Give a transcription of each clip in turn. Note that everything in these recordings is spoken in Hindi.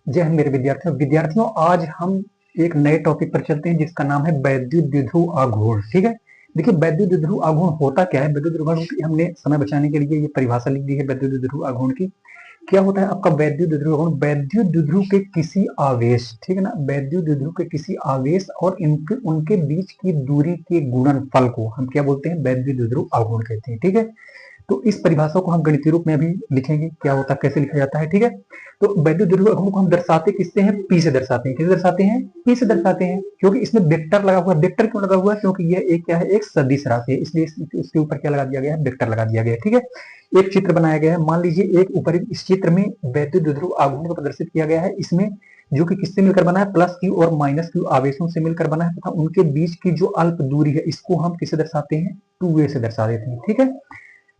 जय हिंद मेरे विद्यार्थियों, आज हम एक नए टॉपिक पर चलते हैं जिसका नाम है वैद्युत द्विध्रुव आघूर्ण। ठीक है, देखिए वैद्युत द्विध्रुव आघूर्ण होता क्या है। वैद्युत द्विध्रुव आघूर्ण की हमने समय बचाने के लिए ये परिभाषा लिख दी है। वैद्युत द्विध्रुव आघूर्ण की क्या होता है आपका वैद्युत द्विध्रुव आघूर्ण? वैद्युत द्विध्रुव के किसी आवेश, ठीक है ना, वैद्युत द्विध्रुव के किसी आवेश और इनके उनके बीच की दूरी के गुणनफल को हम क्या बोलते हैं? वैद्युत द्विध्रुव आघूर्ण कहते हैं। ठीक है, तो इस परिभाषा को हम गणितीय रूप में अभी लिखेंगे, क्या होता है, कैसे लिखा जाता है। ठीक है, तो वैद्युत द्विध्रुव आघूर्ण को हम दर्शाते किससे हैं? पी से दर्शाते हैं। किससे दर्शाते हैं? पी से दर्शाते हैं, क्योंकि इसमें वेक्टर लगा हुआ है। वेक्टर क्यों लगा हुआ है? क्योंकि यह एक क्या है? एक सदिश राशि है, इसलिए इसके ऊपर क्या लगा दिया गया है? वेक्टर लगा दिया गया है। ठीक है, एक चित्र बनाया गया है। मान लीजिए एक ऊपर इस चित्र में वैद्युत द्विध्रुव आघूर्ण को प्रदर्शित किया गया है। इसमें जो कि किससे मिलकर बना है? प्लस क्यू और माइनस क्यू आवेशों से मिलकर बना है तथा उनके बीच की जो अल्प दूरी है इसको हम किसे दर्शाते हैं? 2a से दर्शा देते हैं। ठीक है,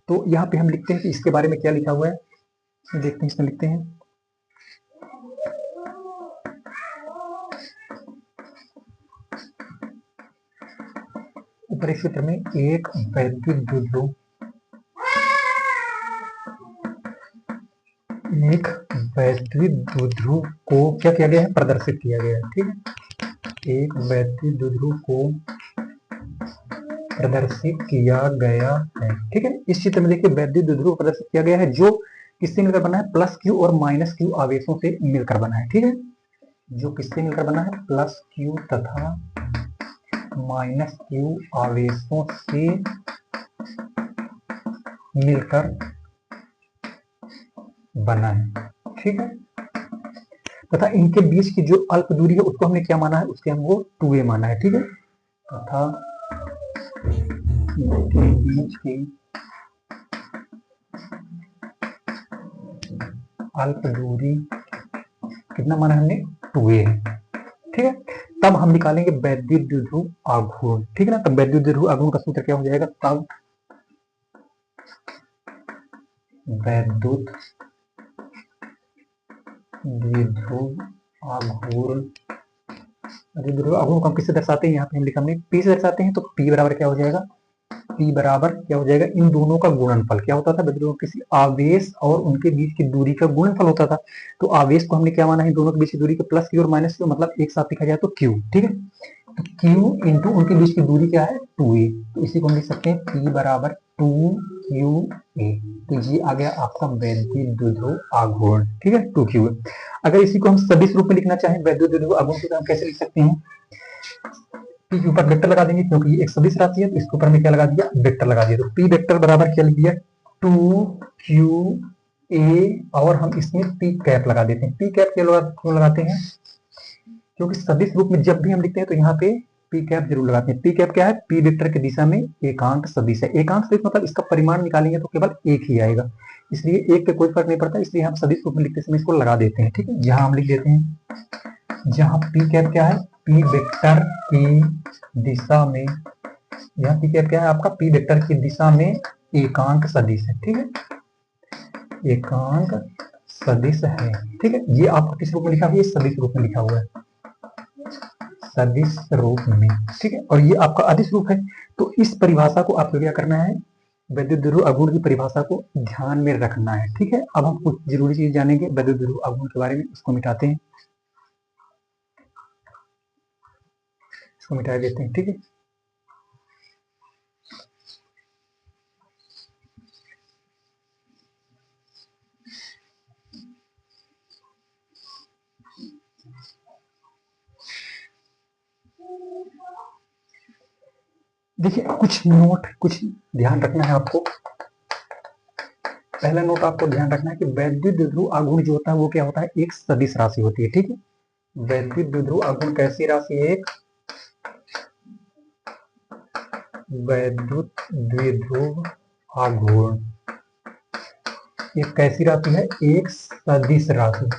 तो यहाँ पे हम लिखते हैं कि इसके बारे में क्या लिखा हुआ है, देखते हैं। इसमें लिखते हैं ऊपरी सूत्र में एक वैद्युत द्विध्रुव को क्या किया गया है? प्रदर्शित किया गया है। ठीक है, एक वैद्युत द्विध्रुव को प्रदर्शित किया गया है। ठीक है, इस चित्र में देखिए वैद्युत द्विध्रुव प्रदर्शित किया गया है जो किससे मिलकर बना है? प्लस क्यू और माइनस क्यू आवेशों से मिलकर बना है। ठीक है, जो किससे मिलकर बना है? प्लस क्यू तथा माइनस क्यू आवेशों से मिलकर बना है। ठीक है, तथा इनके बीच की जो अल्प दूरी है उसको हमने क्या माना है? उसके हमको 2a माना है। ठीक है, तथा इनके बीच की अल्प दूरी कितना माना है हमने? 2a है। ठीक है, तब हम निकालेंगे वैद्युत द्विध्रुव आघूर्ण। ठीक है ना, तब वैद्युत द्विध्रुव आघूर्ण का सूत्र क्या हो जाएगा? तब वैद्युत द्विध्रुव आघूर्ण द्विध्रुव आघूर्ण को हम किससे दर्शाते हैं? यहाँ पे हम लिखा हमने पी से दर्शाते हैं। तो पी बराबर क्या हो जाएगा? पी बराबर क्या हो जाएगा? इन दोनों का गुणनफल। क्या होता था? द्विध्रुव किसी आवेश और उनके बीच की दूरी का गुणनफल होता था। तो आवेश को हमने क्या माना है? दोनों के बीच की दूरी का प्लस क्यू और माइनस क्यू, मतलब एक साथ लिखा जाए तो क्यू। ठीक है, तो क्यू इंटू उनके बीच की दूरी क्या है? 2a। तो इसी को हम लिख सकते हैं पी बराबर 2qa। तो ये आ गया आपका वैद्युत द्विध्रुव आघूर्ण। ठीक है, 2qa। अगर इसी को हम सदिश रूप में लिखना चाहें वैद्युत द्विध्रुव आघूर्ण को, तो हम कैसे लिख सकते हैं? पी के ऊपर वेक्टर लगा देंगे, क्योंकि ये एक सदिश राशि है तो इसके ऊपर में क्या लगा दिया? वेक्टर लगा दिया। तो पी वेक्टर बराबर क्या लिख दिया? 2qa और हम इसमें पी कैप लगा देते हैं। पी कैप क्यों लगाते हैं? क्योंकि सदिश रूप में जब भी हम लिखते हैं तो यहाँ पे पी कैप जरूर लगाते हैं। पी कैप क्या है? पी वेक्टर की दिशा में एकांक सदिश है। एकांक सदिश मतलब इसका परिमाण निकालेंगे तो केवल एक ही आएगा, इसलिए एक पे कोई फर्क नहीं पड़ता, इसलिए हम सदिश रूप में लिखते समय इसको लगा देते हैं। ठीक है, जहां हम लिख देते हैं, जहां पी कैप क्या है? पी वेक्टर की दिशा में, यहाँ पी कैप क्या है आपका? पी वेक्टर की दिशा में एकांक सदिश है। ठीक है, एकांक सदिश है। ठीक है, ये आपको किस रूप में लिखा हुआ है? सदिश रूप में लिखा हुआ है, सदिश रूप में। ठीक है, और ये आपका अदिश रूप है। तो इस परिभाषा को आपको क्या करना है? वैद्युत द्विध्रुव आघूर्ण की परिभाषा को ध्यान में रखना है। ठीक है, अब हम कुछ जरूरी चीज जानेंगे वैद्युत द्विध्रुव आघूर्ण के बारे में। इसको मिटाते हैं, इसको मिटा देते हैं। ठीक है, देखिए कुछ नोट, कुछ ध्यान रखना है आपको। पहला नोट आपको ध्यान रखना है कि वैद्युत द्विध्रुव आघूर्ण जो होता है वो क्या होता है? एक सदिश राशि होती है। ठीक है, वैद्युत द्विध्रुव आघूर्ण कैसी राशि है? एक वैद्युत द्विध्रुव आघूर्ण एक कैसी राशि है? एक सदिश राशि।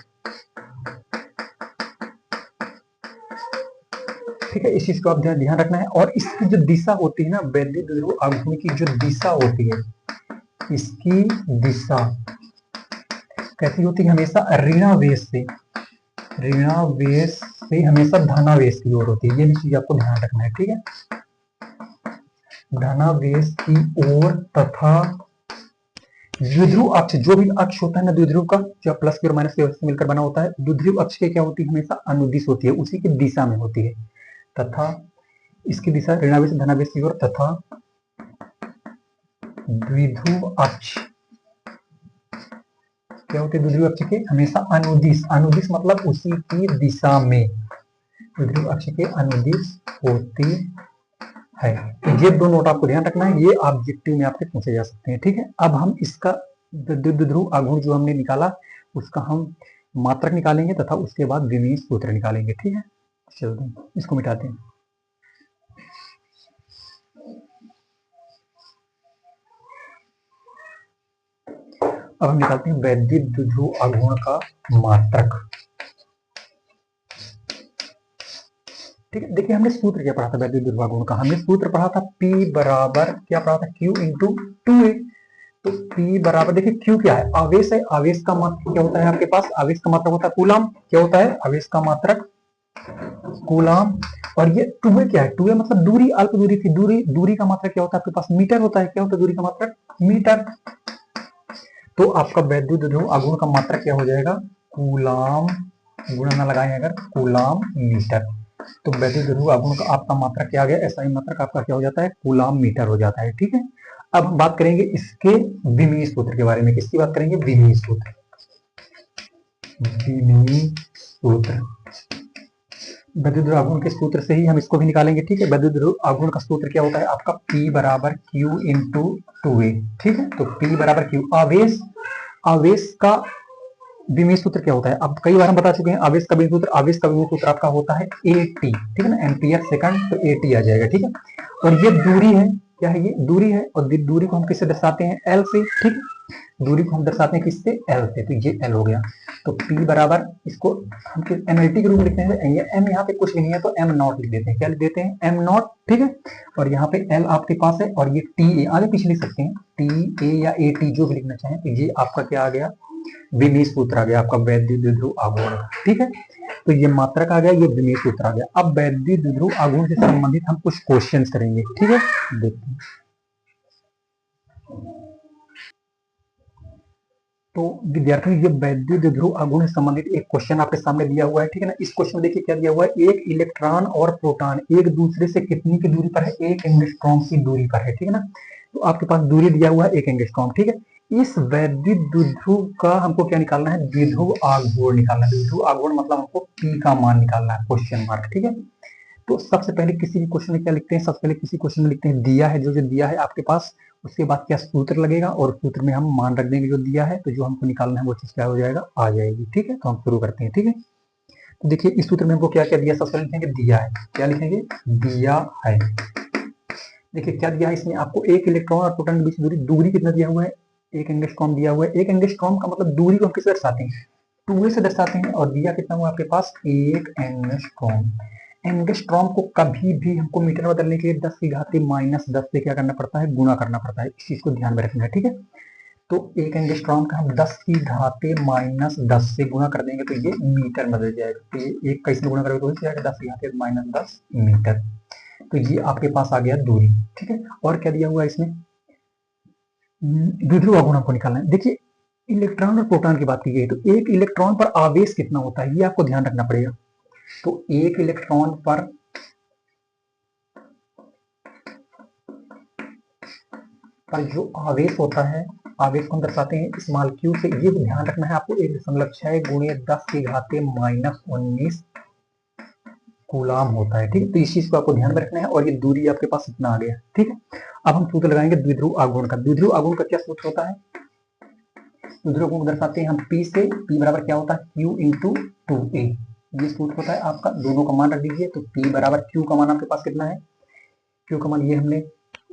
ठीक है, इस चीज को आप ध्यान रखना है। और इसकी जो दिशा होती है ना, वैद्युत द्विध्रुव आघूर्ण की जो दिशा होती है, इसकी दिशा कैसी होती है? हमेशा ऋणावेश से, ऋणावेश से हमेशा धनावेश की ओर होती है। ये भी चीज आपको ध्यान रखना है। ठीक है, धनावेश की ओर तथा द्विध्रुव अक्ष, जो भी अक्ष होता है ना द्विध्रुव का, जो प्लस की और माइनस की वजह से मिलकर बना होता है, द्विध्रुव अक्ष के क्या होती है, हमेशा अनुदिश होती है, उसी की दिशा में होती है, तथा इसकी दिशा ऋणावेश धनावेश की ओर, तथा द्विध्रुव अक्ष क्या होती है, द्विध्रुव अक्ष के हमेशा अनुदिश, अनुदिश मतलब उसी की दिशा में, द्विध्रुव अक्ष के अनुदिश होती है। तो ये दो नोट आपको ध्यान रखना है, ये ऑब्जेक्टिव में आपसे पूछे जा सकते हैं, ठीक है। अब हम इसका द्विध्रुव आघूर्ण जो हमने निकाला उसका हम मात्रक निकालेंगे तथा उसके बाद विमीय सूत्र निकालेंगे, ठीक है। चलते हैं, इसको मिटाते हैं। अब हम निकालते हैं वैद्युत द्विध्रुव आघूर्ण का मात्रक, ठीक है। देखिए हमने सूत्र क्या पढ़ा था वैद्युत द्विध्रुव आघूर्ण का, हमने सूत्र पढ़ा था P बराबर क्या पढ़ा था, Q इंटू 2A। तो P बराबर, देखिए Q क्या है, आवेश है, आवेश का मात्रक क्या होता है आपके पास, आवेश का मात्रक होता है कूलाम, क्या होता है आवेश का मात्रक कूलाम। और ये 2A क्या है, 2A मतलब दूरी, अल्प दूरी थी, दूरी का मात्रक क्या होता है आपके पास, मीटर होता है, क्या होता है दूरी का मात्रक, मीटर। तो आपका वैद्युत द्विध्रुव आघूर्ण का मात्रक क्या हो जाएगा, कूलाम, गुणा ना लगाएं अगर, कूलाम मीटर। तो वैद्युत द्विध्रुव आघूर्ण का आपका मात्रक क्या आ गया, एसआई मात्रक आपका क्या हो जाता है, कूलाम मीटर हो जाता है, ठीक है। अब हम बात करेंगे इसके विमीय सूत्र के बारे में, किसकी बात करेंगे, विमीय सूत्र, विमीय सूत्र। वैद्युत द्विध्रुव आघूर्ण के सूत्र से ही हम इसको भी निकालेंगे, ठीक है। वैद्युत द्विध्रुव आघूर्ण का सूत्र क्या होता है आपका, P बराबर Q इंटू 2A, ठीक है। तो P बराबर Q, आवेश का विमीय सूत्र क्या होता है, अब कई बार हम बता चुके हैं आवेश का विमीय सूत्र, आवेश का विमीय सूत्र आपका होता है AT, ठीक है ना, एम्पियर सेकंड, तो AT आ जाएगा, ठीक है। और ये दूरी है, क्या है ये दूरी है, और दूरी को हम किससे दर्शाते हैं, L से, ठीक है। दूरी को हम दर्शाते हैं किससे, L से, तो ये L हो गया। तो P बराबर, इसको हम MLT के रूप में लिखते हैं, ये M यहाँ पे कुछ भी नहीं है तो M नॉट लिख देते हैं, क्या लिख देते हैं, M नॉट, ठीक है। और यहाँ पे L आपके पास है, और ये TA आगे पीछे लिख सकते हैं, TA या AT जो भी लिखना चाहें, तो ये आपका क्या आ गया, विमीय सूत्र आ गया आपका वैद्युत द्विध्रुव आघूर्ण, ठीक है। तो ये मात्रक आ गया, ये विमीय सूत्र आ गया। अब वैद्युत द्विध्रुव आघूर्ण से संबंधित हम कुछ क्वेश्चंस करेंगे, ठीक है, देखते हैं। तो विद्यार्थियों ये वैद्युत द्विध्रुव आघूर्ण से संबंधित एक क्वेश्चन आपके सामने दिया हुआ है, ठीक है ना। इस क्वेश्चन में देखिए क्या दिया हुआ है, एक इलेक्ट्रॉन और प्रोटॉन एक दूसरे से कितनी की दूरी पर है, 1 एंगस्ट्रॉम की दूरी पर है, ठीक है ना। तो आपके पास दूरी दिया हुआ है 1 एंगस्ट्रॉम, ठीक है। इस वैद्युत द्विध्रुव का हमको क्या निकालना है, द्विध्रुव आघूर्ण निकालना है। द्विध्रुव आघूर्ण मतलब हमको P का मान निकालना है, क्वेश्चन मार्क, ठीक है। तो सबसे पहले किसी भी क्वेश्चन में क्या लिखते हैं, सबसे पहले किसी क्वेश्चन में लिखते हैं दिया है, जो दिया है आपके पास, उसके बाद क्या सूत्र लगेगा, और सूत्र में हम मान रख देंगे जो दिया है, तो जो हमको निकालना है वो चीज क्या हो जाएगा, आ जाएगी, ठीक है। तो हम शुरू करते हैं, ठीक है। तो देखिए इस सूत्र में हमको क्या क्या दिया, सबसे पहले लिखेंगे दिया है, क्या लिखेंगे, दिया है। देखिए क्या दिया है इसमें आपको, एक इलेक्ट्रॉन और प्रोटॉन के बीच दूरी कितना दिया हुआ है, 1 एंगस्ट्रॉम दिया हुआ है। 1 एंगस्ट्रॉम का मतलब दूरी को हम किससे दर्शाते हैं, 2A से दर्शाते हैं, और दिया कितना हुआ आपके पास, 1 एंगस्ट्रॉम। एंगस्ट्रॉम को कभी भी हमको मीटर में बदलने के लिए 10 की घात -10 से क्या करना पड़ता है, गुणा करना पड़ता है, इस चीज को ध्यान में रखना है, ठीक है। तो 1 एंगस्ट्रॉम का हम 10 की घात -10 से गुणा कर देंगे तो ये मीटर में बदल जाएगा, तो ये 1 का इसमें गुणा करोगे तो हो जाएगा 10 की घात -10 मीटर। तो ये आपके पास आ गया दूरी, ठीक है। और क्या दिया हुआ है इसमें, द्विध्रुव आघूर्ण हमको निकालना है। देखिए इलेक्ट्रॉन और प्रोटॉन की बात की गई, तो एक इलेक्ट्रॉन पर आवेश कितना होता है ये आपको ध्यान रखना पड़ेगा। तो एक इलेक्ट्रॉन पर जो आवेश होता है, आवेश को हम दर्शाते हैं स्मॉल q से, ये ध्यान रखना है आपको, 1.6 गुणे 10 की घात -19 कूलाम होता है, ठीक है। तो इस चीज को आपको ध्यान में रखना है, और ये दूरी आपके पास इतना आ गया, ठीक है। अब हम सूत्र लगाएंगे द्विध्रुव आघूर्ण का। द्विध्रुव आघूर्ण का क्या सूत्र होता है, द्विध्रुव आघूर्ण दर्शाते हैं हम P से, P बराबर क्या होता है, Q इंटू 2A, ये सूत्र होता है आपका। दोनों का मान रख दीजिए, तो P बराबर Q का मान आपके पास कितना है, Q का मान ये हमने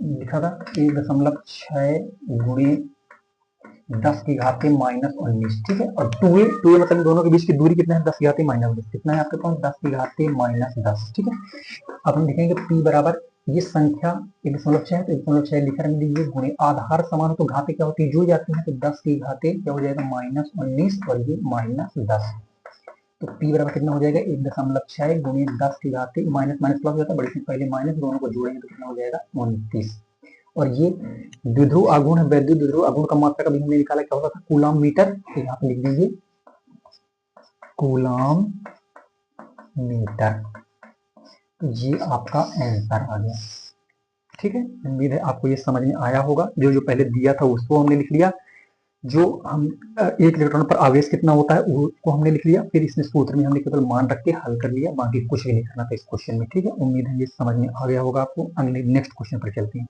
लिखा था 1.6 गुणे 10 की घात -19, ठीक है। और 2a मतलब दोनों के बीच की दूरी कितना है, 10 की घात -10, कितना है आपके पास, 10 की घात -10, ठीक है। अब हम लिखेंगे P बराबर, ये संख्या 1.6 तो 1.6 लिख रहे दीजिए, गुणे आधार समान हो तो घाते क्या होती है, जुड़ जाती है, तो 10 की घाते क्या हो जाएगा, -19 और ये -10। तो P बराबर कितना हो जाएगा, 1.6 गुणे 10 की घाते माइनस प्लस हो जाता है, बड़े से पहले माइनस, दोनों को जोड़ेंगे तो कितना हो जाएगा 29। और ये द्विध्रुव आघूर्ण है। वैद्युत द्विध्रुव आघूर्ण का मात्रक अभी हमने निकाला, क्या होता था, कूलम मीटर। तो यहाँ पे लिख दीजिए कूलम मीटर। तो ये आपका आंसर आ गया। ठीक है, उम्मीद है आपको ये समझ में आया होगा। जो जो पहले दिया था उसको हमने लिख लिया, जो हम एक इलेक्ट्रॉन पर आवेश कितना होता है उसको हमने लिख लिया, फिर इसमें सूत्र में हमने केवल मान रख के हल कर लिया, बाकी कुछ भी नहीं करना था इस क्वेश्चन में। ठीक है, उम्मीद है ये समझ में आ गया होगा आपको। अगले नेक्स्ट क्वेश्चन पर चलते हैं।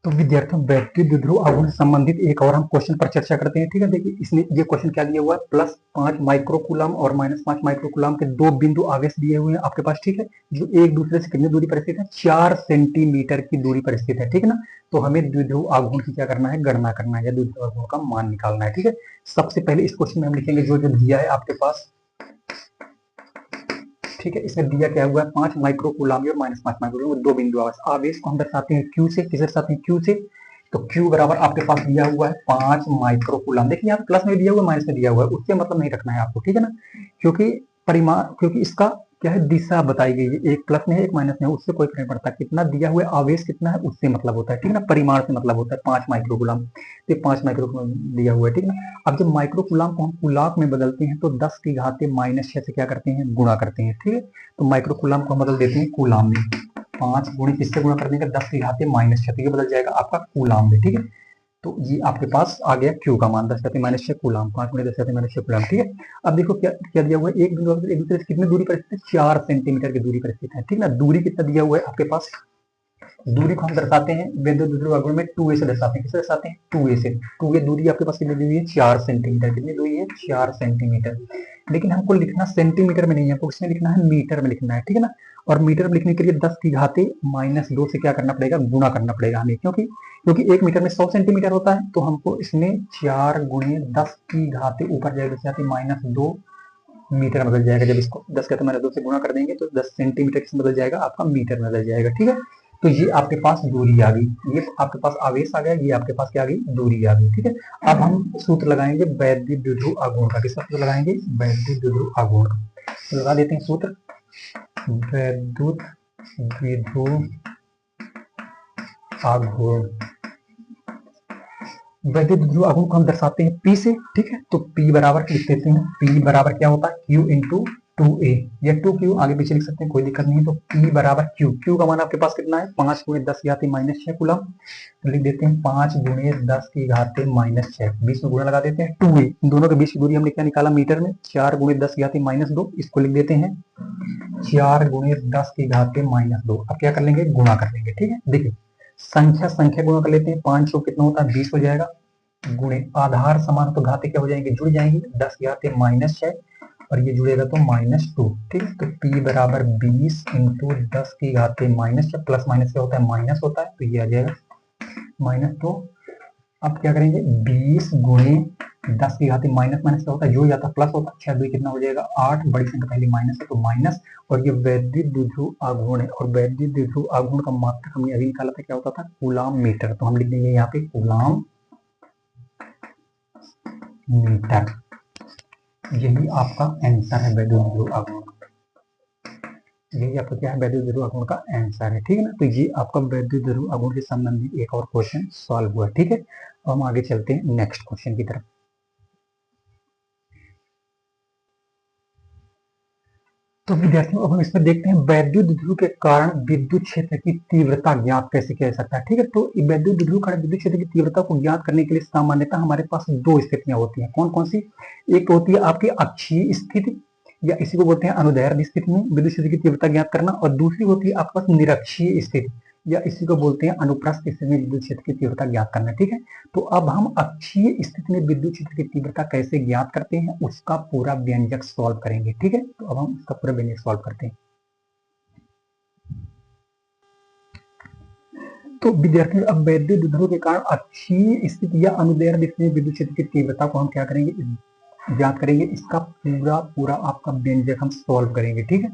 तो विद्यार्थियों, वैद्युत द्विध्रुव आघूर्ण से संबंधित एक और हम क्वेश्चन पर चर्चा करते हैं। ठीक है, देखिए इसमें ये क्वेश्चन क्या दिया हुआ है, +5 माइक्रोकूलम और -5 माइक्रोकूलम के दो बिंदु आवेश दिए हुए हैं आपके पास। ठीक है, जो एक दूसरे से कितनी दूरी पर स्थित है, 4 सेंटीमीटर की दूरी पर स्थित है। ठीक है ना, तो हमें द्विध्रुव आघूर्ण की क्या करना है, गणना करना है, या द्विध्रुव आघूर्ण का मान निकालना है। ठीक है, सबसे पहले इस क्वेश्चन में हम लिखेंगे जो जो दिया है आपके पास। ठीक है, इसमें दिया क्या हुआ है, 5 माइक्रोकूलम और -5 माइक्रोकूलम, दो बिंदु आवेश को हम दर्शाते हैं Q से। किसे दर्शाते हैं, Q से। तो Q बराबर आपके पास दिया हुआ है 5 माइक्रोकूलम। देखिए यहाँ प्लस में दिया हुआ है, माइनस में दिया हुआ है, उससे मतलब नहीं रखना है आपको। ठीक है ना, क्योंकि परिमाण, क्योंकि इसका क्या है, दिशा बताई गई है, एक प्लस में है एक माइनस में है, उससे कोई फर्क नहीं पड़ता। कितना दिया हुआ है, आवेश कितना है, उससे मतलब होता है। ठीक है ना, परिमाण से मतलब होता है 5 माइक्रोकूलम। तो 5 माइक्रोकूलम दिया हुआ है। ठीक है ना, अब जब माइक्रोकूलम को हम कूलम में बदलते हैं तो 10 की घात -6 से क्या करते हैं, गुणा करते हैं। ठीक है, तो माइक्रोकूलम को हम बदल देते हैं कूलम में। 5 गुणित किससे गुणा कर देंगे, 10 की घात -6, तो ये बदल जाएगा आपका कूलम में। ठीक है, तो ये आपके पास आ गया Q का मान, 10 -6 कूलम, 5 गुणित 10 -6 कूलम। ठीक है, अब देखो क्या क्या दिया हुआ है, एक बिंदु एक दूसरे से कितनी दूरी पर स्थित है, 4 सेंटीमीटर की दूरी पर स्थित है। ठीक है ना, दूरी कितना दिया हुआ है आपके पास, दूरी को हम दर्शाते हैं वैद्युत द्विध्रुव आघूर्ण में 2a से दर्शाते हैं। किससे दर्शाते हैं, 2a से। 2a दूरी आपके पास कितनी दी हुई है, 4 सेंटीमीटर। कितनी दूरी है, 4 सेंटीमीटर। लेकिन हमको लिखना सेंटीमीटर में नहीं है, हमको किसमें लिखना है, मीटर में लिखना है। ठीक है ना, और मीटर में लिखने के लिए 10 की घाते -2 से क्या करना पड़ेगा, गुणा करना पड़ेगा हमें, क्योंकि क्योंकि 1 मीटर में 100 सेंटीमीटर होता है। तो हमको इसमें 4 गुणे 10 की घाते ऊपर जाएगा -2 मीटर में बदल जाएगा। जब इसको 10 का -2 से गुणा कर देंगे तो 10 सेंटीमीटर किसमें बदल जाएगा, आपका मीटर में बदल जाएगा। ठीक है, तो ये आपके पास दूरी आ गई, ये आपके पास आवेश आ गया, ये आपके पास क्या आ गई, दूरी आ गई। ठीक है, अब हम सूत्र लगाएंगे वैद्युत द्विध्रुव आघूर्ण का। किसका सूत्र लगाएंगे, वैद्युत द्विध्रुव आघूर्ण का। तो लगा देते हैं सूत्र, वैद्युत द्विध्रुव आघूर्ण। वैद्युत द्विध्रुव आघूर्ण को हम दर्शाते हैं P से। ठीक है, तो P बराबर लिख देते हैं, P बराबर क्या होता है, Q इंटू 2a या 2Q, आगे पीछे लिख सकते हैं, कोई दिक्कत नहीं है। तो P बराबर Q, Q का मान आपके पास कितना है, 5 गुणे 10 की घाते -6 कूलम। तो लिख देते हैं 5 गुणे 10 की घाते -6, बीच में गुणा लगा देते हैं 2a, इन दोनों के बीच की दूरी हमने क्या निकाला, मीटर में। 4 गुणे 10 की घाते -2, इसको लिख देते हैं 4 गुणे 10 की घाते -2। अब क्या कर लेंगे, गुणा कर लेंगे। ठीक है, देखिए संख्या संख्या गुणा कर लेते हैं, 5 को कितना होता है, 20 हो जाएगा, गुणे आधार समान तो घाते क्या हो जाएंगे, जुड़ जाएंगे, 10 की घाते -6 और ये जुड़ेगा तो -2। ठीक है, तो P बराबर 20 इंटू 10 की घाते -6, प्लस माइनस क्या होता है, माइनस होता है, तो ये आ जाएगा -2। अब क्या करेंगे, 20 गुणे 10 की घाते माइनस माइनस क्या होता है, जुड़ जाता है, प्लस होता है, 6 2 कितना हो जाएगा 8, बड़ी संख्या पहले माइनस है तो माइनस। और ये वैद्युत द्विध्रुव आघूर्ण है, और वैद्युत द्विध्रुव आघूर्ण का मात्रक हमने अभी निकाला था, क्या होता था, कूलम मीटर। तो हम लिख देंगे यहाँ पे कूलम मीटर। यही आपका आंसर है वैद्युत द्विध्रुव आघूर्ण, यही आपका क्या है, वैद्युत द्विध्रुव आघूर्ण का आंसर है। ठीक है ना, तो ये आपका वैद्युत द्विध्रुव आघूर्ण से संबंधित एक और क्वेश्चन सॉल्व हुआ। ठीक है, अब हम आगे चलते हैं नेक्स्ट क्वेश्चन की तरफ। तो विद्यार्थियों, अब हम इसमें देखते हैं वैद्युत द्विध्रुव के कारण विद्युत क्षेत्र की तीव्रता ज्ञात कैसे किया जा सकता है। ठीक है, तो वैद्युत द्विध्रुव कारण विद्युत क्षेत्र की तीव्रता को ज्ञात करने के लिए सामान्यतः हमारे पास दो स्थितियां होती हैं। कौन कौन सी, एक होती है आपकी अक्षीय स्थिति, या इसी को बोलते हैं अनुदैर्ध्य स्थिति में विद्युत क्षेत्र की तीव्रता ज्ञात करना, और दूसरी होती है आपके पास निरक्षीय स्थिति, या इसी को बोलते हैं अनुप्रस्थ स्थिति में विद्युत क्षेत्र की तीव्रता ज्ञात करना। ठीक है, तो अब हम अक्षीय स्थिति में विद्युत क्षेत्र की तीव्रता कैसे ज्ञात करते हैं, उसका पूरा व्यंजक सॉल्व करेंगे। ठीक है, तो अब हम उसका पूरा व्यंजक सॉल्व करते हैं। तो विद्यार्थियों, अब वैद्युत द्विध्रुव के कारण अक्षीय स्थिति या अनुदैर्ध्य स्थिति में विद्युत क्षेत्र की तीव्रता को हम क्या करेंगे, ज्ञात करेंगे, इसका पूरा पूरा आपका व्यंजक हम सॉल्व करेंगे। ठीक है,